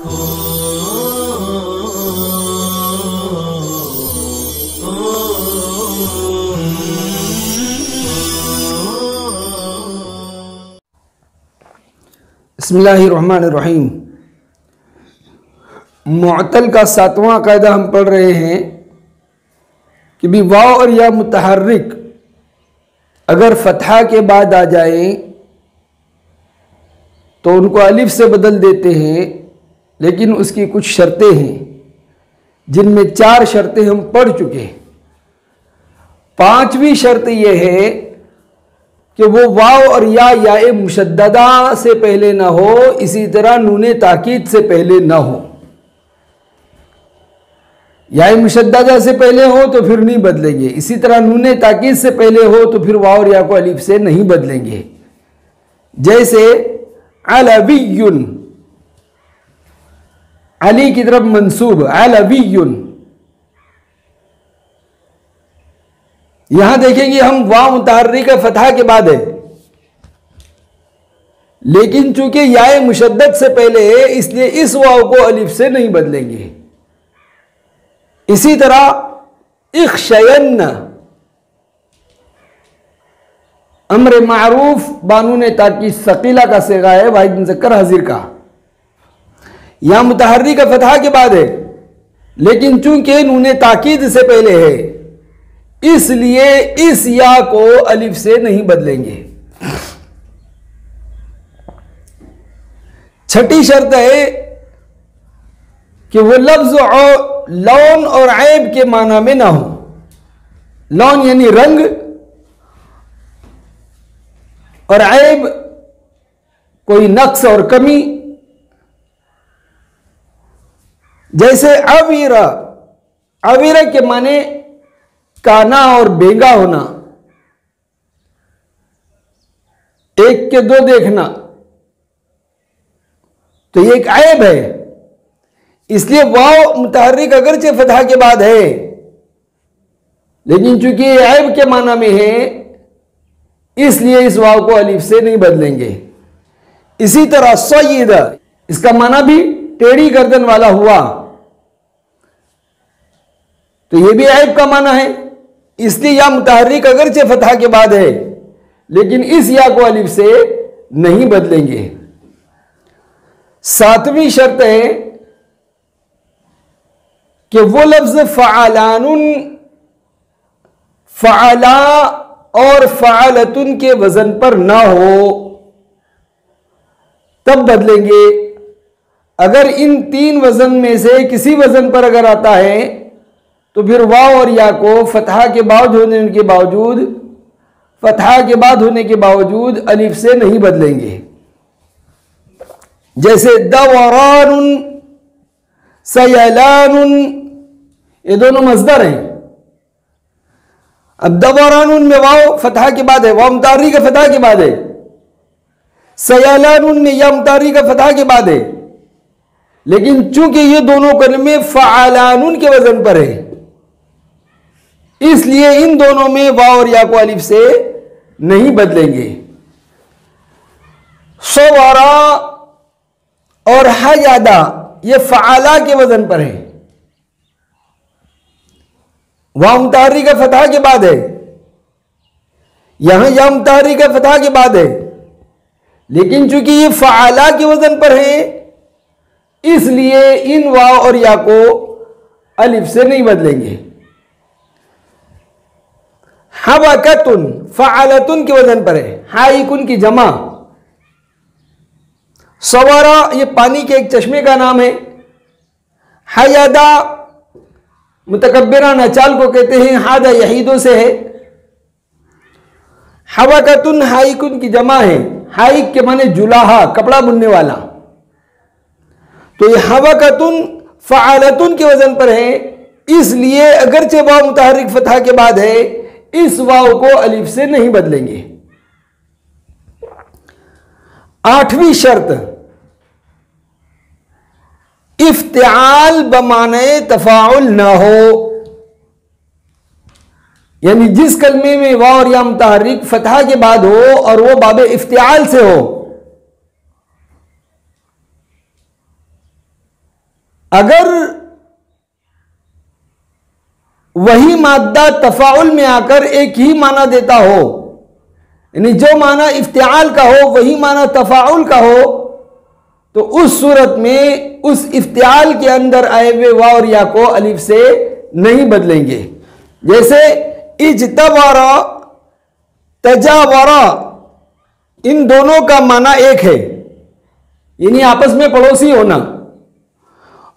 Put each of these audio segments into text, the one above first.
بسم اللہ الرحمن الرحیم۔ معطل کا 7واں قاعدہ ہم پڑھ رہے ہیں کہ بھی واو اور یا متحرک اگر فتحہ کے بعد آ جائیں تو ان کو الف سے بدل دیتے ہیں، لیکن اس کی کچھ شرطیں ہیں جن میں 4 شرطیں ہم پڑھ چکے۔ 5ویں شرط یہ ہے کہ وہ واو اور یا مشددہ سے پہلے نہ ہو، اسی طرح نون تاکید سے پہلے نہ ہو۔ یا مشددہ سے پہلے ہو تو پھر نہیں بدلیں گے، اسی طرح نون تاکید سے پہلے ہو تو پھر واو اور یا کو الف سے نہیں بدلیں گے۔ جیسے علوی، علی کی طرف منصوب علوی، یہاں دیکھیں گے ہم واو متحرک فتحہ کے بعد ہے، لیکن چونکہ یا مشدد سے پہلے ہے اس لیے اس واو کو الف سے نہیں بدلیں گے۔ اسی طرح اخشین، امر معروف بانون تاکید ثقیلہ کا صیغہ ہے، واحد مذکر حاضر کا، یہاں متحرک فتحہ کے بعد ہے لیکن چونکہ نون تاکید سے پہلے ہے اس لیے اس یا کو الف سے نہیں بدلیں گے۔ 6ٹھی شرط ہے کہ وہ لفظ لون اور عیب کے معنی میں نہ ہو۔ لون یعنی رنگ اور عیب کوئی نقص اور کمی۔ جیسے عویرہ، عویرہ کے معنی کانا اور بینگا ہونا، ایک کے دو دیکھنا، تو یہ ایک عیب ہے، اس لیے واو متحرک اگرچہ فتحہ کے بعد ہے لیکن چونکہ یہ عیب کے معنی میں ہے اس لیے اس واو کو الف سے نہیں بدلیں گے۔ اسی طرح سید، اس کا معنی بھی ٹیڑھی گردن والا ہوا، تو یہ بھی عیب کا معنی ہے، اس لیے یا متحرک اگرچہ فتحہ کے بعد ہے لیکن اس یا کو الف سے نہیں بدلیں گے۔ 7ویں شرط ہے کہ وہ لفظ فعلان، فعلا اور فعلتن کے وزن پر نہ ہو تب بدلیں گے۔ اگر ان 3 وزن میں سے کسی وزن پر اگر آتا ہے تو پھر واو اور یا کو فتحہ کے بعد ہونے کے باوجود الف سے نہیں بدلیں گے۔ جیسے دوران، سیلان، یہ دونوں مصدر ہیں۔ اب دوران میں واو فتحہ کے بعد ہے، واو متحرک فتحہ کے بعد ہے، سیلان میں یا متحرک فتحہ کے بعد ہے، لیکن چونکہ یہ دونوں کلمے فعلان کے وزن پر ہے اس لیے ان دونوں میں واو اور یا کو الف سے نہیں بدلیں گے۔ صورا اور حیادا یہ فعلا کے وزن پر ہے، واو متحرک فتحہ کے بعد ہے، یہاں یا متحرک فتحہ کے بعد ہے، لیکن چونکہ یہ فعلا کے وزن پر ہے اس لیے ان واو اور یا کو الف سے نہیں بدلیں گے۔ حبکتن فعلتن کے وزن پر ہے، حائکن کی جمع۔ سوارا یہ پانی کے ایک چشمے کا نام ہے۔ حیادا متکبرانہ چال کو کہتے ہیں، حادا یحیدوں سے ہے۔ حبکتن حائکن کی جمع ہے، حائک کے معنی جلاہا، کپڑا بننے والا، تو یہ حبکتن فعلتن کے وزن پر ہے اس لیے اگرچہ واو متحرک فتحہ کے بعد ہے اس واو کو الف سے نہیں بدلیں گے۔ 8ویں شرط افتعال بمعنی تفاعل نہ ہو، یعنی جس کلمے میں واو اور یا متحرک فتحہ کے بعد ہو اور وہ باب افتعال سے ہو، اگر وہی مادہ تفاعل میں آ کر ایک ہی معنی دیتا ہو، یعنی جو معنی افتعال کا ہو وہی معنی تفاعل کا ہو، تو اس صورت میں اس افتعال کے اندر آئے ہوئے واو اور یا کو الف سے نہیں بدلیں گے. جیسے اجتبر، تجاور، ان دونوں کا معنی ایک ہے، یعنی آپس میں پڑوسی ہونا.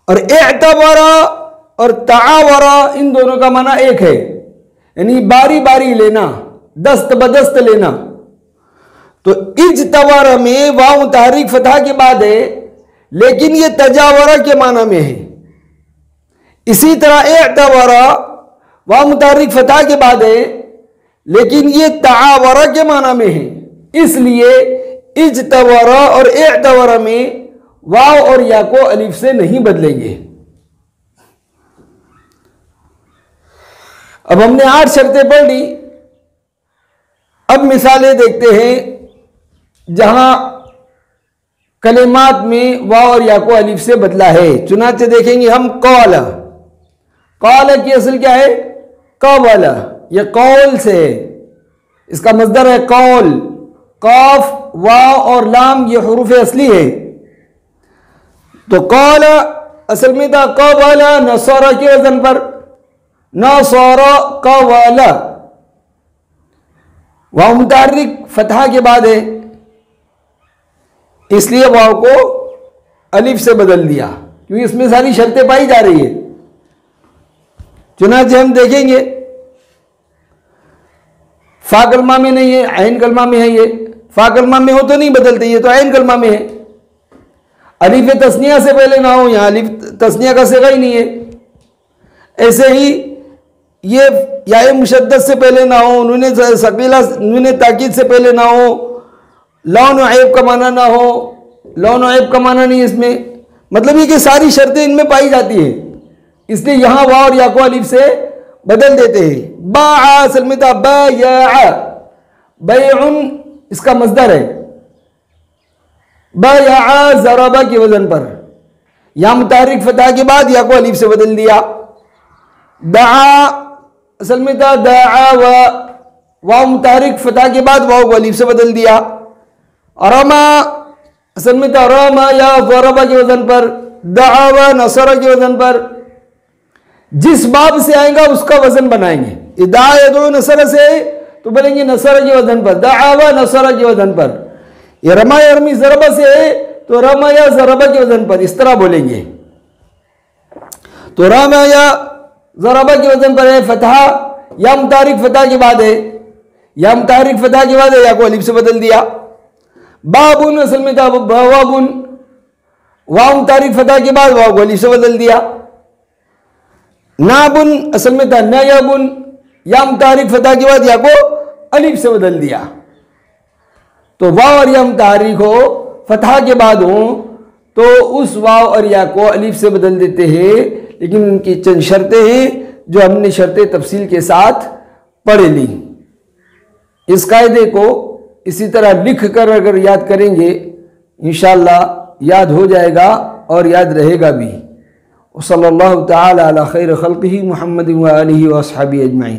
اور اعتبر اور تعاور، ان دونوں کا معنی ایک ہے، یعنی باری باری لینا، دست بدست لینا. تو اجتبر میں واو متحرک فتحہ کے بعد ہے، لیکن یہ تجاور کے معنی میں ہے. اسی طرح اعتبر واو متحرک فتحہ کے بعد ہے، لیکن یہ تعاور کے معنی میں ہے. اس لیے اجتبر اور اعتبر میں واو اور یا کو الف سے نہیں بدلیں گے. اب ہم نے 8 شرطیں پڑھ لی. اب مثالیں دیکھتے ہیں جہاں کلمات میں واو اور یا کو الف سے بدلا ہے. چنانچہ دیکھیں گے ہم قال. قال کی اصل کیا ہے؟ قبل. یہ قول سے ہے، اس کا مصدر ہے قول. قاف، واو اور لام یہ حروف اصلی ہے. تو قال اصل میں تھا قبل نصر کے وزن پر، نصر قبل. واو متحرک فتحہ کے بعد ہے، اس لیے واو کو الف سے بدل دیا، کیونکہ اس میں ساری شرطیں پائی جا رہی ہے. چنانچہ ہم دیکھیں گے فا کلمہ میں نہیں ہے، عین کلمہ میں ہے. یہ فا کلمہ میں ہو تو نہیں بدلتے، یہ تو عین کلمہ میں ہے. الف تثنیہ سے پہلے نہ ہو، یہاں الف تثنیہ کا صیغہ ہی نہیں ہے. ایسے ہی یہ یا مشدد سے پہلے نہ ہو، نون ثقیلہ نون تاکید سے پہلے نہ ہو، لون و عیب کا معنی نہ ہو. لون و عیب کا معنی نہیں اس میں، مطلب یہ کہ ساری شرطیں ان میں پائی جاتی ہیں، اس لیے یہاں واو اور یا کو الف سے بدل دیتے ہیں. باع اصل میں تھا بایع، بیع اس کا مصدر ہے. بایع ضربہ کے وزن پر، یا متحرک فتح کے بعد یا کو الف سے بدل دیا. دعا اصل میں تھا دعا، واو متحرک فتح کے بعد واو کو الف سے بدل دیا. رما اصل میں تھا رما، یا ضربہ کے وزن پر، دعا نصر کے وزن پر. جس باب سے آئے گا اس کا وزن بنائیں گے. دعا یدعو نصر سے تو بولیں گے نصر کے وزن پر، دعا نصر کے وزن پر. یہ رما یرمی ضربہ سے ہے تو رما یا ضربہ کے وزن پر، اس طرح بولیں گے. تو رما یا ضربہ کے وزن پر ہے فتحہ، یا متحرک فتح کے بعد ہے، یا متحرک فتح کے بعد ہے یا کو الف سے بدل دیا. بابن اصل میں تھا بوابن، واو متحرک فتح کے بعد واو کو الف سے بدل دیا. نابن اصل میں تھا نیابن، یا متحرک فتح کے بعد یا کو الف سے بدل دیا. تو واو اور یا متحرک ہو فتح کے بعد ہوں تو اس واو اور یا کو الف سے بدل دیتے ہیں، لیکن ان کی چند شرطیں ہیں جو ہم نے شرطیں تفصیل کے ساتھ پڑھ لی. اس قاعدے کو اسی طرح لکھ کر اگر یاد کریں گے انشاءاللہ یاد ہو جائے گا اور یاد رہے گا بھی. وصلی اللہ تعالی علی خیر خلقہ محمد و آلہ و اصحابہ اجمعین.